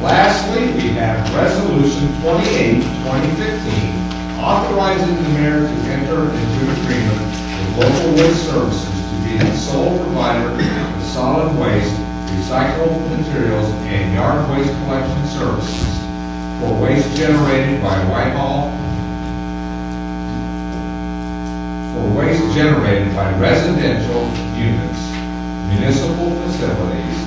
Lastly, we have Resolution 28, 2015, authorizing the mayor to enter into an agreement with Local Waste Services to be the sole provider of solid waste, recyclable materials, and yard waste collection services for waste generated by Whitehall, residential units, municipal facilities,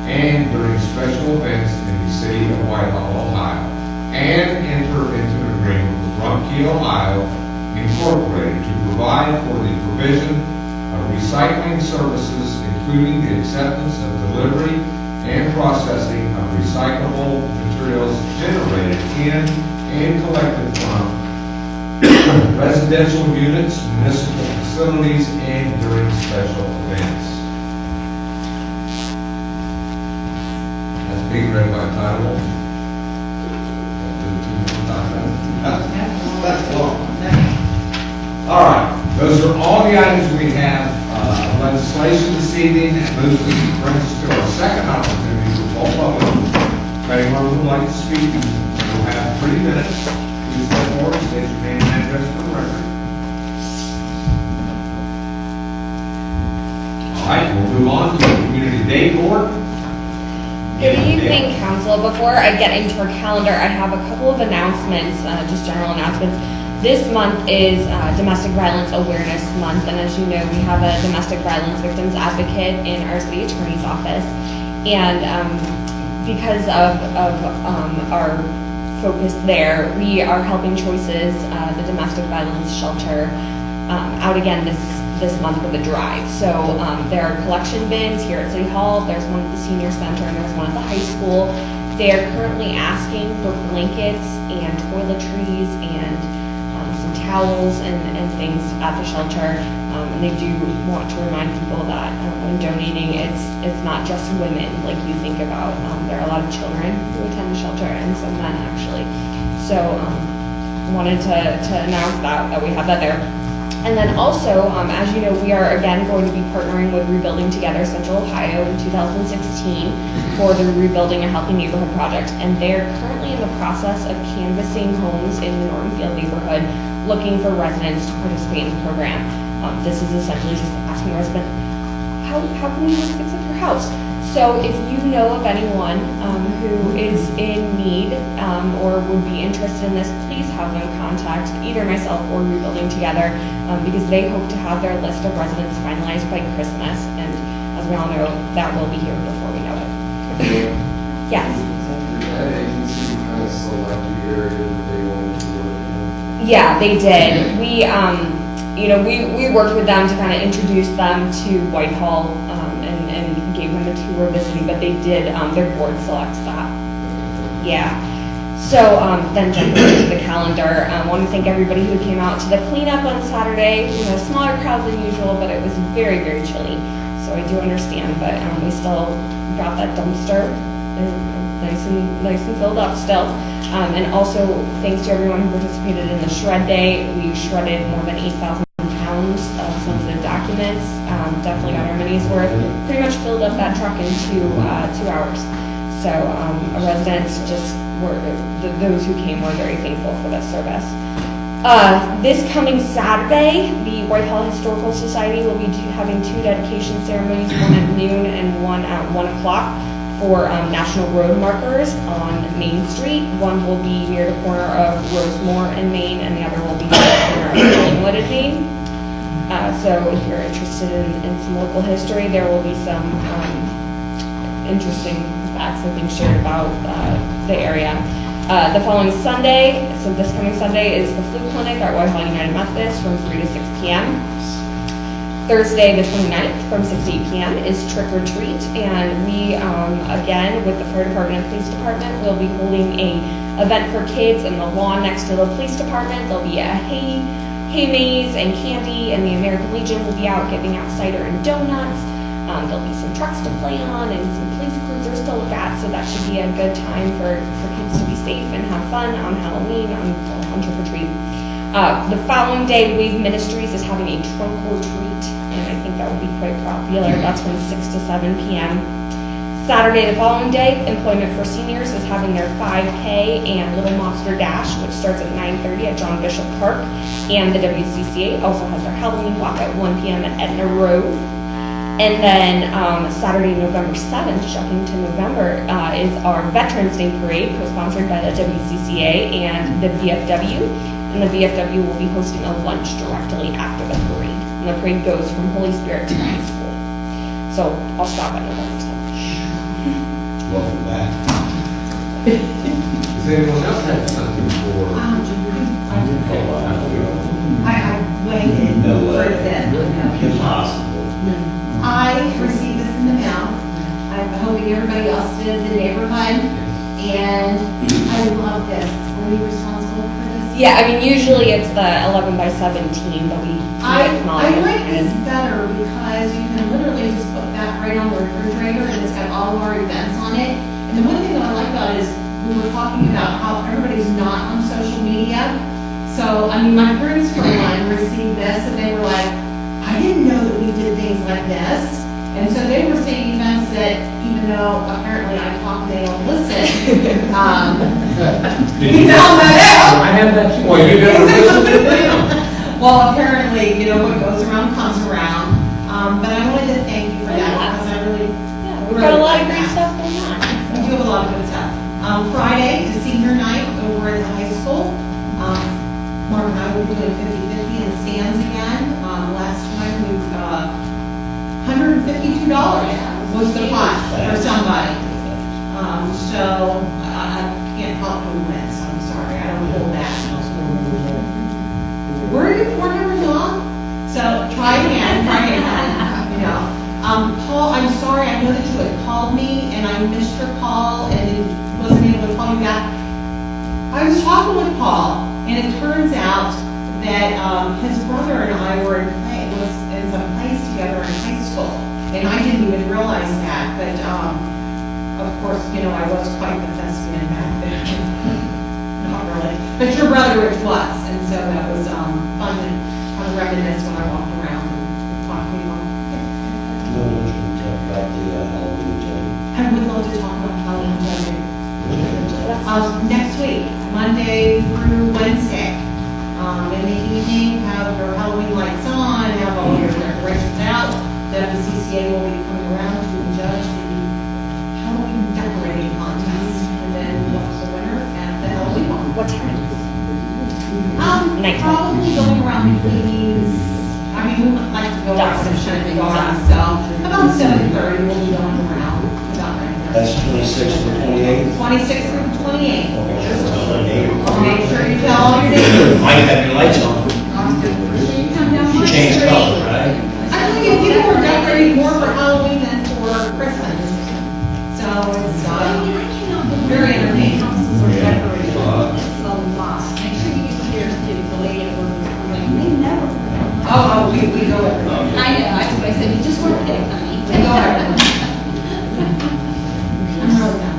and during special events in the city of Whitehall, Ohio, and enter into an agreement with Rumpke, Ohio, Incorporated to provide for the provision of recycling services, including the acceptance of delivery and processing of recyclable materials generated in and collected from residential units, municipal facilities, and during special events. That's being read by title. That's long. All right, those are all the items we have of legislation this evening, and brings us to our second opportunity for all public. If anyone would like to speak, we'll have 3 minutes. Please step forward, state your name and address for the record. All right, we'll move on to the Community Day Board. Good evening, Council. Before I get into our calendar, I have a couple of announcements, just general announcements. This month is Domestic Violence Awareness Month, and as you know, we have a Domestic Violence Victims Advocate in our City Attorney's Office. And because of our focus there, we are helping Choices, the domestic violence shelter, out again this month with a drive. So there are collection bins here at City Hall, there's one at the Senior Center, and there's one at the high school. They are currently asking for blankets and toiletries and some towels and things at the shelter. And they do want to remind people that when donating, it's not just women like you think about. There are a lot of children who attend the shelter, and some men actually. So wanted to announce that we have that there. And then also, as you know, we are again going to be partnering with Rebuilding Together Central Ohio in 2016 for the Rebuilding a Healthy Neighborhood project. And they're currently in the process of canvassing homes in the Nortonfield neighborhood, looking for residents to participate in the program. This is essentially just asking residents, how can we just fix up your house? So if you know of anyone who is in need or would be interested in this, please have them contact either myself or Rebuilding Together, because they hope to have their list of residents finalized by Christmas. And as we all know, that will be here before we know it. Yes? Did that agency kind of select the area that they wanted to work in? Yeah, they did. We worked with them to kind of introduce them to Whitehall and gave them a tour of the city, but they did, their board selects that. Yeah. So then jumping into the calendar, I want to thank everybody who came out to the cleanup on Saturday. Smaller crowd than usual, but it was very, very chilly. So I do understand, but we still got that dumpster nice and filled up still. And also thanks to everyone who participated in the shred day. We shredded more than 8,000 pounds of sensitive documents. Definitely got our money's worth. Pretty much filled up that truck in 2 hours. So residents just those who came were very thankful for this service. This coming Saturday, the Whitehall Historical Society will be having 2 dedication ceremonies, one at noon and one at 1 o'clock for national road markers on Main Street. One will be near the corner of Rosemore and Main, and the other will be near the corner of Collingwood and Main. So if you're interested in some local history, there will be some interesting facts and things shared about the area. The following Sunday, so this coming Sunday, is the flu clinic at Whitehall United Methodist from 3 to 6 p.m. Thursday, the 29th, from 6 to 8 p.m. is Trick or Treat, and we, again, with the fire department and police department, will be holding a event for kids in the lawn next to the police department. There'll be a hay maze and candy, and the American Legion will be out giving out cider and donuts. There'll be some trucks to play on and some police cruisers to look at, so that should be a good time for kids to be safe and have fun on Halloween, on Trick or Treat. The following day, Wave Ministries is having a trunk or treat, and I think that will be quite popular. That's from 6 to 7 p.m. Saturday, the following day, Employment for Seniors is having their 5K and Little Monster Dash, which starts at 9:30 at John Bishop Park, and the WCCA also has their Halloween walk at 1 p.m. at Etna Grove. And then Saturday, November 7th, jumping to November, is our Veterans Day Parade, co-sponsored by the WCCA and the VFW. And the VFW will be hosting a lunch directly after the parade. And the parade goes from Holy Spirit to high school. So I'll stop at November 7th. Welcome back. Does anyone else have something for? I waited No for way. that. Impossible. I received this in the mail. I'm hoping everybody else did in the neighborhood. And I love this. Were you responsible for this? Yeah, I mean, usually it's the 11 by 17, but we I acknowledge like it. these better because you can literally just put that right on the refrigerator and it's got all of our events on it. And the one thing that I like about it is we were talking about how everybody's not on social media. So, I mean, my parents for one received this and they were like, I didn't know that we did things like this. And so they were saying events that, even though apparently I talk, they don't listen. We found that out. I have that too. Well, you never listened to them. Well, apparently, you know, what goes around comes around. But I wanted to thank you for that because I really, We've got a lot of great stuff going on. we do have a lot of good stuff. Friday is senior night over at the high school. Mark and I will be doing 50-50 in the stands again. Last time we, $152 was the pot for somebody. So I can't help who wins. I'm sorry, I don't hold that. We're in 4 numbers long, so try again, you know. Paul, I'm sorry, I know that you had called me and I missed your call and wasn't able to call you back. I was talking with Paul, and it turns out that his brother and I were was in some plays together in high school, and I didn't even realize that. But of course, you know, I was quite the thespian back then. Not really, but your brother Rich was, and so that was fun to kind of reminisce when I walked around and talked to people. No, we're going to talk about the Halloween day. I would love to talk about Halloween Day. Next week, Monday through Wednesday. In the evening, have your Halloween lights on, have all your decorations out. The WCCA will be coming around to judge the Halloween decorating contest. And then we'll have the winner at the Halloween one. What time? Night. Probably going around between, I mean, we would like to go around and shut it down, so about 7:30 we'll be going around. About right there. That's 26th to 28th. 26th through 28th. Okay. Make sure you tell all your neighbors. Might have your lights on. You come down my Change street. color, right? I think if people are decorating more for Halloween than for Christmas. So it's very entertaining. We're decorating. It's a lot. Make sure you get yours to the lady at work. They never. Oh, we go everywhere. I know, I said, you just work there, honey. We go everywhere. I'm really done.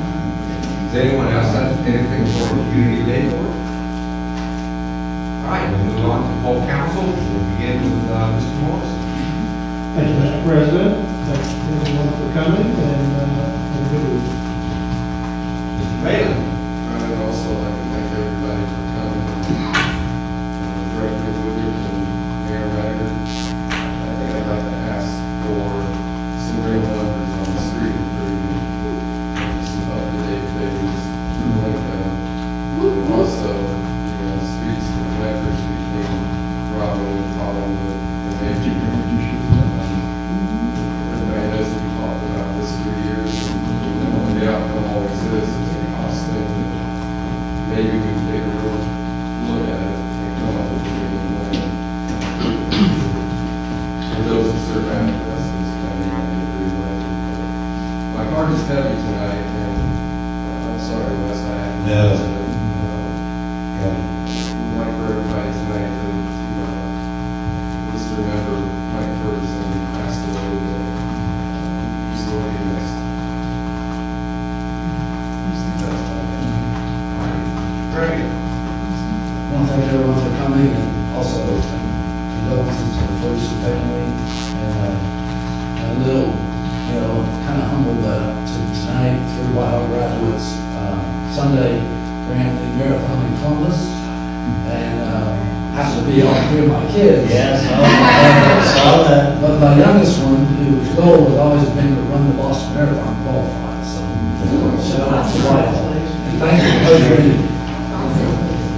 Does anyone else have anything for community day for? All right, we'll move on to full council. We'll begin with Mr. Morris. Thank you, Mr. President. Thank everyone for coming, and have a good week. Mr. Bailey. it's heavy tonight, and I'm sorry, Wes, I had to. No. We'd like for everybody tonight to at least remember Mike Ferguson passed away today. He's going to be missed. Great. I want to thank everyone for coming, and also condolences to the Ferguson family, and a little, kind of humble tonight, through Whitehall graduates, Sunday ran the marathon in Columbus, and happened to be all three of my kids. Yes, saw that. But my youngest one, whose goal has always been to run the Boston Marathon, qualified, so shout out to Whitehall. And thank you for hosting.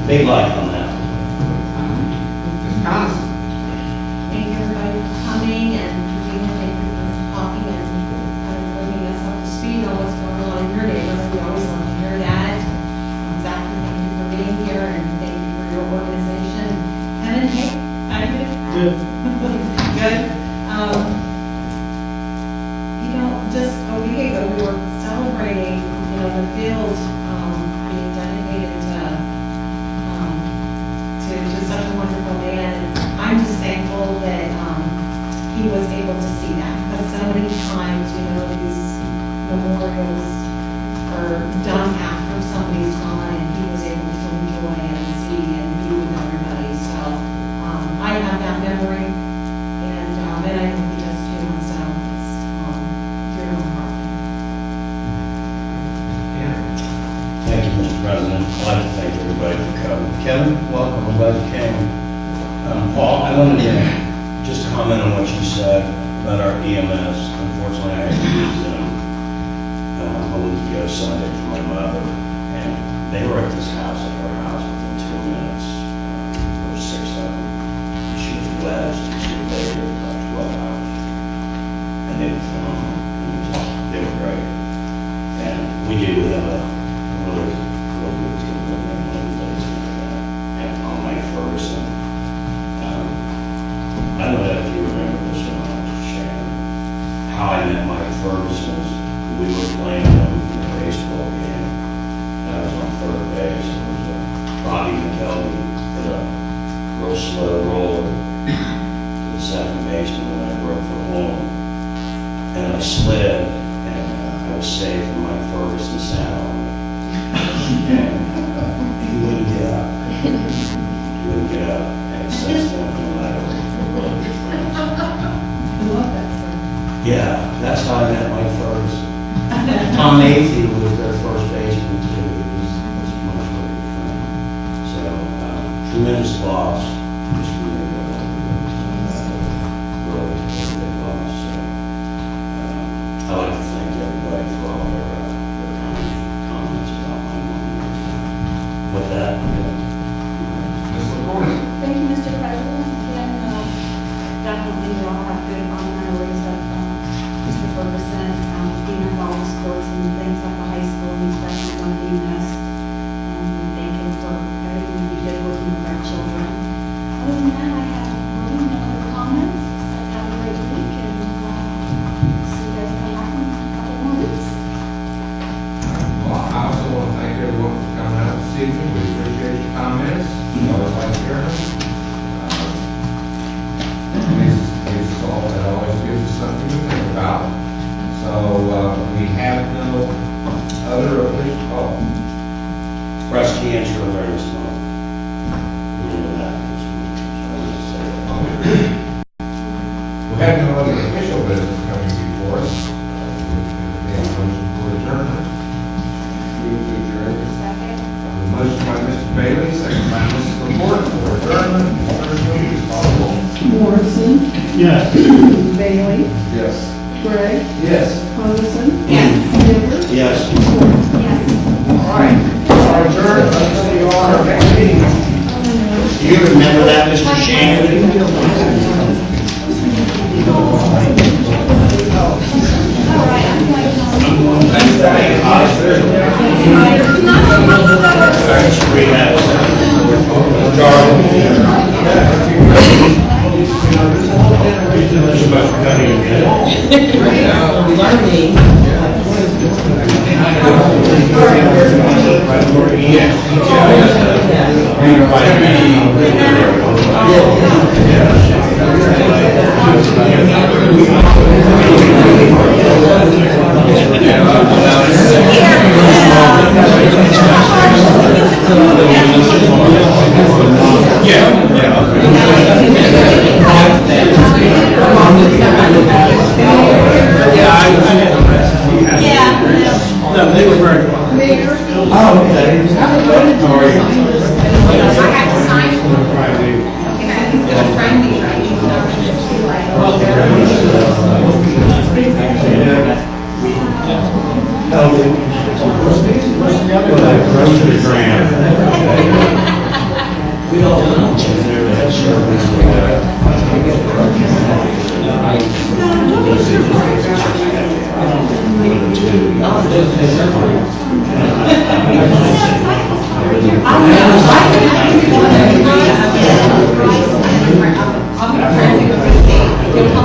Big like on that. Ms. Coniston. Thank you, everybody, for coming, and Regina, thank you for talking and kind of bringing us up to speed on what's going on in your neighborhood. We always love to hear that. Zach, thank you for being here, and thank you for your organization. Kevin, hey, how are you? Good. Good. Just a week ago, we were celebrating, the field being dedicated to such a wonderful man. And I'm just thankful that he was able to see that, because so many times, these memorials are done after somebody's gone, and he was able to enjoy and see and be with everybody. So I have that memory, and I hope he does too. And so it's dear to my heart. Thank you, Mr. President. I'd like to thank everybody for coming. Kevin, welcome. I'm glad you came. Paul, I wanted to just comment on what you said about our EMS. Unfortunately, I had to use them a week ago Sunday for my mother, and they were at this house, at her house, within 2 minutes. There were 6 of them. She was wedged, and she was there for about 12 hours. And they were phenomenal. They were great. And we have a really good team with them, and on Mike Ferguson. I don't know if you remember this or not, Shannon. How I met Mike Ferguson is we were playing him in a baseball game. I was on third base. It was Robbie McKelvey hit a real slow roller to the second baseman, and I broke for home. And I slid, and I was saved from Mike Ferguson sat on me. And he wouldn't get up. He wouldn't get up. And since then, him and I were really good friends. I love that story. Yeah, that's how I met Mike Ferguson. Tom Athey was their first baseman too. He was a much really good friend. So, tremendous loss. Just really big loss. So, I'd like to thank everybody for all their kind comments about my mom. With that, I'm done. Ms. LaCourse. Thank you, Mr. President. Again, definitely we all have good fond memories of Mr. Ferguson, being involved in sports and things at the high school, and especially going to be missed. We thank him for everything he did working with our children. Other than that, I have really no other comments. So have a great week, and see you guys come back in a couple more weeks. Well, I also want to thank everyone for coming out this evening. We appreciate your comments. We always like hearing them. That always gives us something to think about. So we have no other official. Breast Cancer Awareness Month. Remember that. We have no other official business coming before us. We have a motion for adjournment. Move to adjourn. Second. A motion by Mr. Bailey, second by Mrs. LaPorte for adjournment. Please call the roll. Morrison, Yes. Bailey, Yes. Gregg, Yes. Coniston. Yes. Rivers. Yes. Yes. All right, our adjournment. Let's see you on our next meeting. Do you remember that, Mr. Shannon? Learning.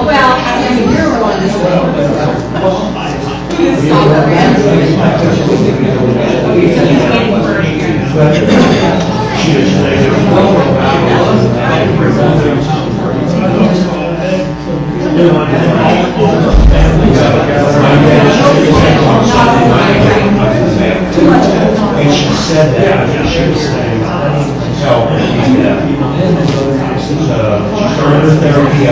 Well, I mean, you're one as well. And she said that, she was saying, help. Further therapy.